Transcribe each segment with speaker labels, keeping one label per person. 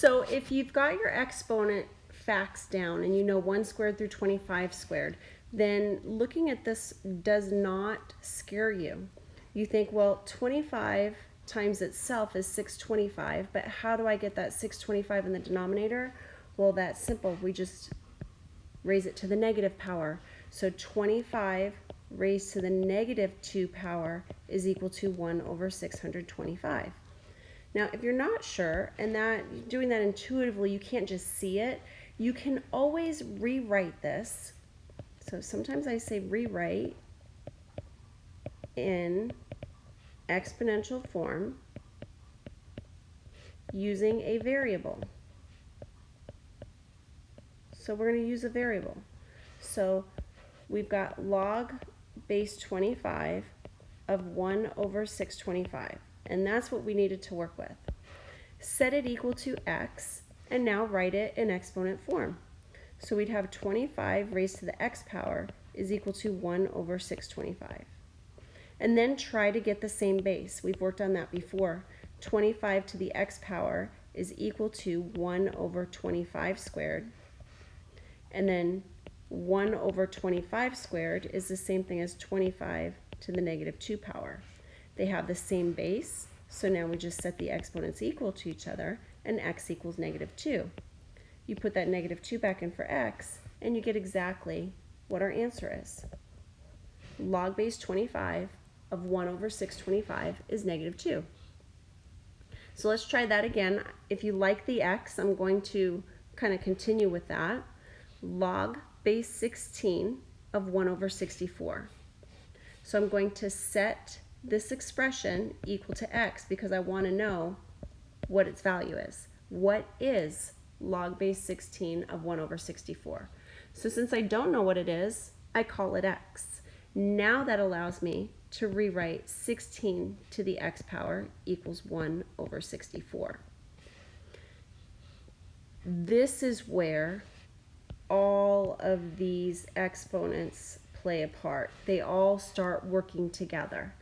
Speaker 1: So if you've got your exponent facts down and you know 1 squared through 25 squared, then looking at this does not scare you. You think, well, 25 times itself is 625, but how do I get that 625 in the denominator? Well, that's simple. We just raise it to the negative power. So 25 raised to the negative 2 power is equal to 1 over 625. Now, if you're not sure and that doing that intuitively, you can't just see it, you can always rewrite this. So sometimes I say rewrite in exponential form using a variable. So we're going to use a variable. So we've got log base 25 of 1 over 625. And that's what we needed to work with. Set it equal to x, and now write it in exponent form. So we'd have 25 raised to the x power is equal to 1 over 625. And then try to get the same base. We've worked on that before. 25 to the x power is equal to 1 over 25 squared. And then 1 over 25 squared is the same thing as 25 to the negative 2 power. They have the same base, so now we just set the exponents equal to each other, and x equals negative 2. You put that negative 2 back in for x, and you get exactly what our answer is. Log base 25 of 1 over 625 is negative 2. So let's try that again. If you like the x, I'm going to kind of continue with that. Log base 16 of 1 over 64. So I'm going to set this expression equal to x because I want to know what its value is. What is log base 16 of 1 over 64? So since I don't know what it is, I call it x. Now that allows me to rewrite 16 to the x power equals 1 over 64. This is where all of these exponents play a part. They all start working together.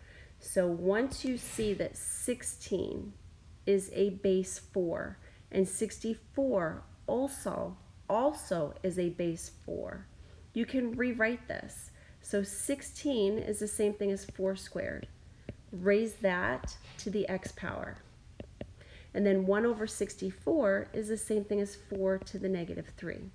Speaker 1: So once you see that 16 is a base 4 and 64 also is a base 4, you can rewrite this. So 16 is the same thing as 4 squared. Raise that to the x power. And then 1 over 64 is the same thing as 4 to the negative 3.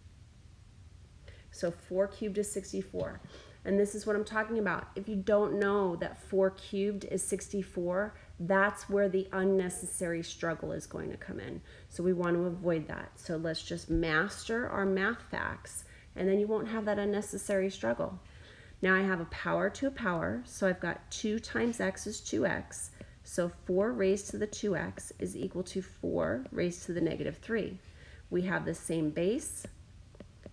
Speaker 1: So 4 cubed is 64. And this is what I'm talking about. If you don't know that 4 cubed is 64, that's where the unnecessary struggle is going to come in. So we want to avoid that. So let's just master our math facts, and then you won't have that unnecessary struggle. Now I have a power to a power, so I've got 2 times x is 2x. So 4 raised to the 2x is equal to 4 raised to the negative 3. We have the same base,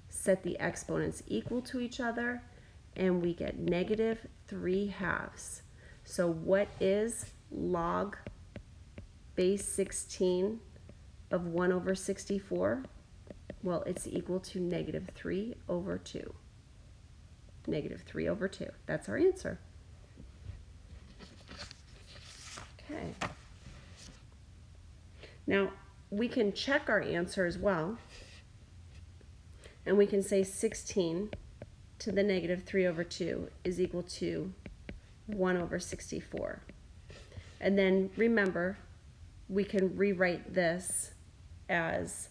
Speaker 1: set the exponents equal to each other, and we get negative 3/2. So what is log base 16 of 1 over 64? Well, it's equal to negative 3 over 2. Negative 3 over 2. That's our answer. Okay. Now, we can check our answer as well. And we can say 16 to the negative 3 over 2 is equal to 1 over 64. And then remember, we can rewrite this as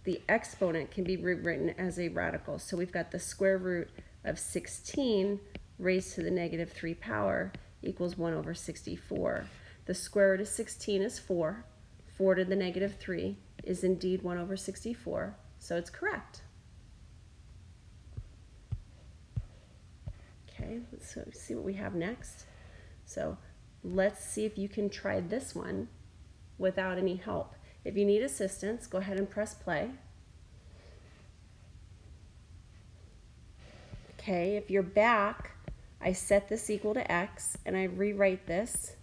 Speaker 1: the exponent can be rewritten as a radical. So we've got the square root of 16 raised to the negative 3 power equals 1 over 64. The square root of 16 is 4. 4 to the negative 3 is indeed 1 over 64, so it's correct. Okay, let's see what we have next. So let's see if you can try this one without any help. If you need assistance, go ahead and press play. Okay, if you're back, I set this equal to x, and I rewrite this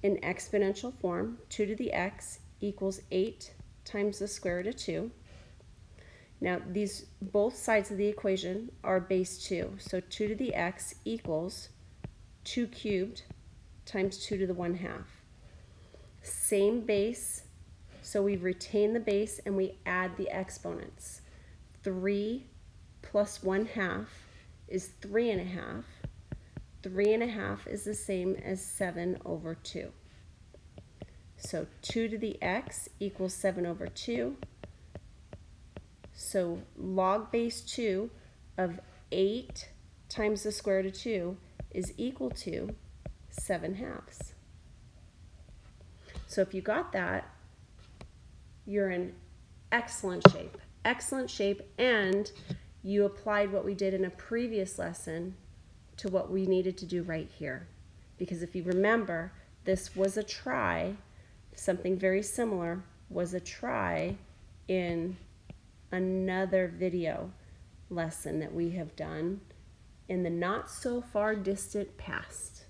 Speaker 1: in exponential form. 2 to the x equals 8 times the square root of 2. Now both sides of the equation are base 2, so 2 to the x equals 2 cubed times 2 to the 1/2. Same base, so we retain the base and we add the exponents. 3 plus 1/2 is 3.5. 3.5 is the same as 7 over 2. So 2 to the x equals 7 over 2. So log base 2 of 8 times the square root of 2 is equal to 7/2. So if you got that, you're in excellent shape. Excellent shape, and you applied what we did in a previous lesson to what we needed to do right here. Because if you remember, this was a try, something very similar was a try in another video lesson that we have done in the not so far distant past.